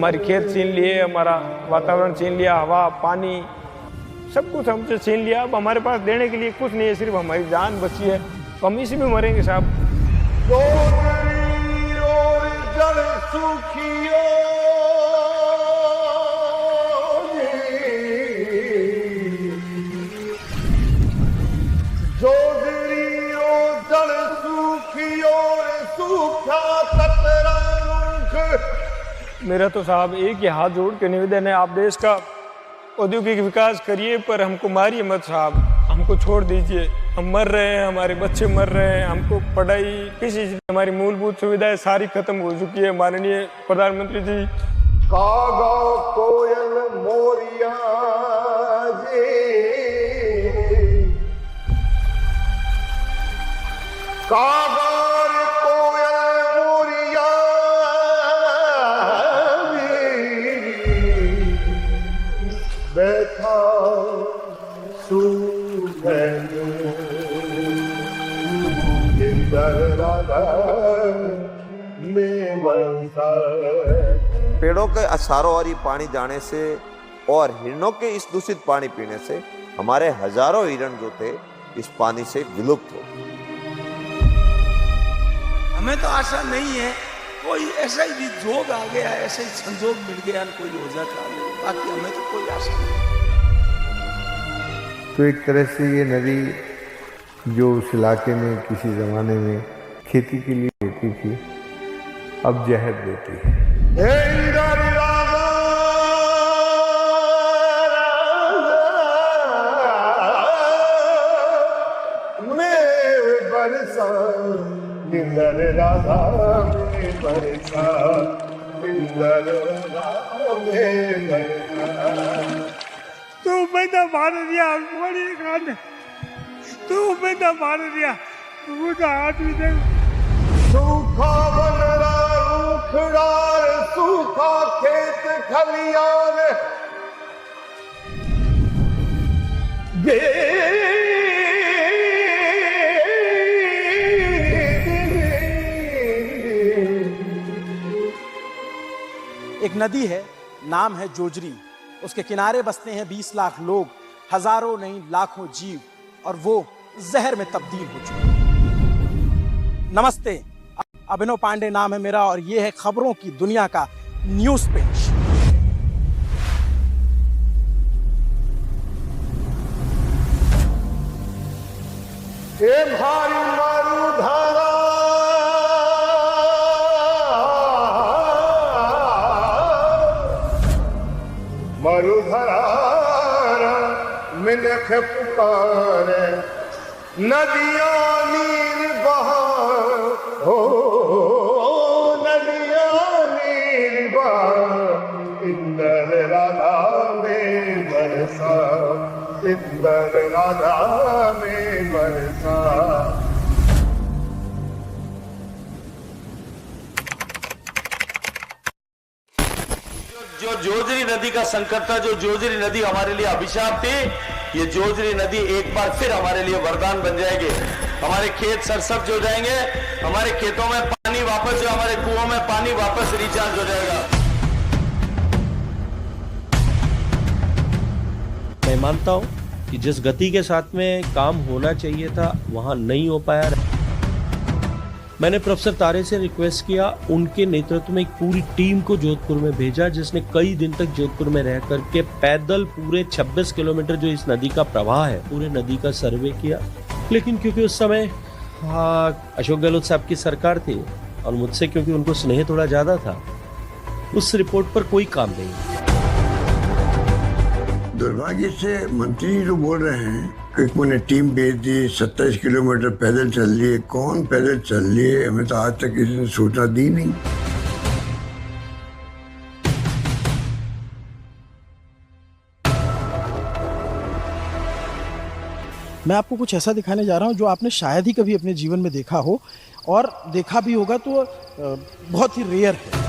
हमारी खेत छीन लिए, हमारा वातावरण छीन लिया, हवा पानी सब कुछ हमसे छीन लिया। अब हमारे पास देने के लिए कुछ नहीं है, सिर्फ हमारी जान बची है, तो हम इसी में मरेंगे साहब। मेरा तो साहब एक ही हाथ जोड़ के निवेदन है, आप देश का औद्योगिक विकास करिए, पर हमको मारिए मत साहब, हमको छोड़ दीजिए। हम मर रहे हैं, हमारे बच्चे मर रहे हैं, हमको पढ़ाई किसी चीज, हमारी मूलभूत सुविधाएं सारी खत्म हो चुकी है। माननीय प्रधानमंत्री जी, कागा कोयल मोरिया जी, कागा कोयल मोरिया जी, बैठा पेड़ों के असारों और ये पानी जाने से और हिरणों के इस दूषित पानी पीने से हमारे हजारों हिरण जो थे इस पानी से विलुप्त हो। हमें तो आशा नहीं है, कोई ऐसा ही जोग आ गया, ऐसा ही संजोग मिल गया, कोई हो जाता, बाकी हमें तो कोई आशा नहीं। तो एक तरह से ये नदी जो उस इलाके में किसी ज़माने में खेती के लिए देती थी, अब जहर देती है। तू मैंने मार दिया, तू मैंने मार दिया, तू तो हाथ भी दे। सूखा बनरा रूखड़ार, सूखा खेत खलियान, एक नदी है, नाम है जोजरी। उसके किनारे बसते हैं 20 लाख लोग, हजारों नहीं लाखों जीव, और वो जहर में तब्दील हो चुके हैं। नमस्ते, अभिनव पांडे नाम है मेरा, और ये है खबरों की दुनिया का न्यूज पेज। भारी मरुधारा मरुधरा मिलख पुकारे, नदियाँ नीर बहा हो, नदियाँ नीर बहा, इंदर राधा में बरसा, इंदर राधा में बरसा। जो जोजरी नदी का संकट था, जो जोजरी नदी हमारे लिए अभिशाप थी, ये जोजरी नदी एक बार फिर हमारे लिए वरदान बन जाएगी। हमारे खेत सरसब्ज हो जाएंगे, हमारे खेतों में पानी वापस, जो हमारे कुओं में पानी वापस रिचार्ज हो जाएगा। मैं मानता हूं कि जिस गति के साथ में काम होना चाहिए था वहां नहीं हो पाया। मैंने प्रोफेसर तारे से रिक्वेस्ट किया, उनके नेतृत्व में एक पूरी टीम को जोधपुर में भेजा, जिसने कई दिन तक जोधपुर में रह करके पैदल पूरे 26 किलोमीटर जो इस नदी का प्रवाह है, पूरे नदी का सर्वे किया। लेकिन क्योंकि उस समय अशोक गहलोत साहब की सरकार थी और मुझसे क्योंकि उनको स्नेह थोड़ा ज्यादा था, उस रिपोर्ट पर कोई काम नहीं। दुर्भाग्य से मंत्री जो बोल रहे हैं कि मैंने टीम भेज दी, 27 किलोमीटर पैदल चल लिए। कौन पैदल चल लिए? हमें तो आज तक किसी ने सूचना दी नहीं। मैं आपको कुछ ऐसा दिखाने जा रहा हूं जो आपने शायद ही कभी अपने जीवन में देखा हो, और देखा भी होगा तो बहुत ही रेयर है।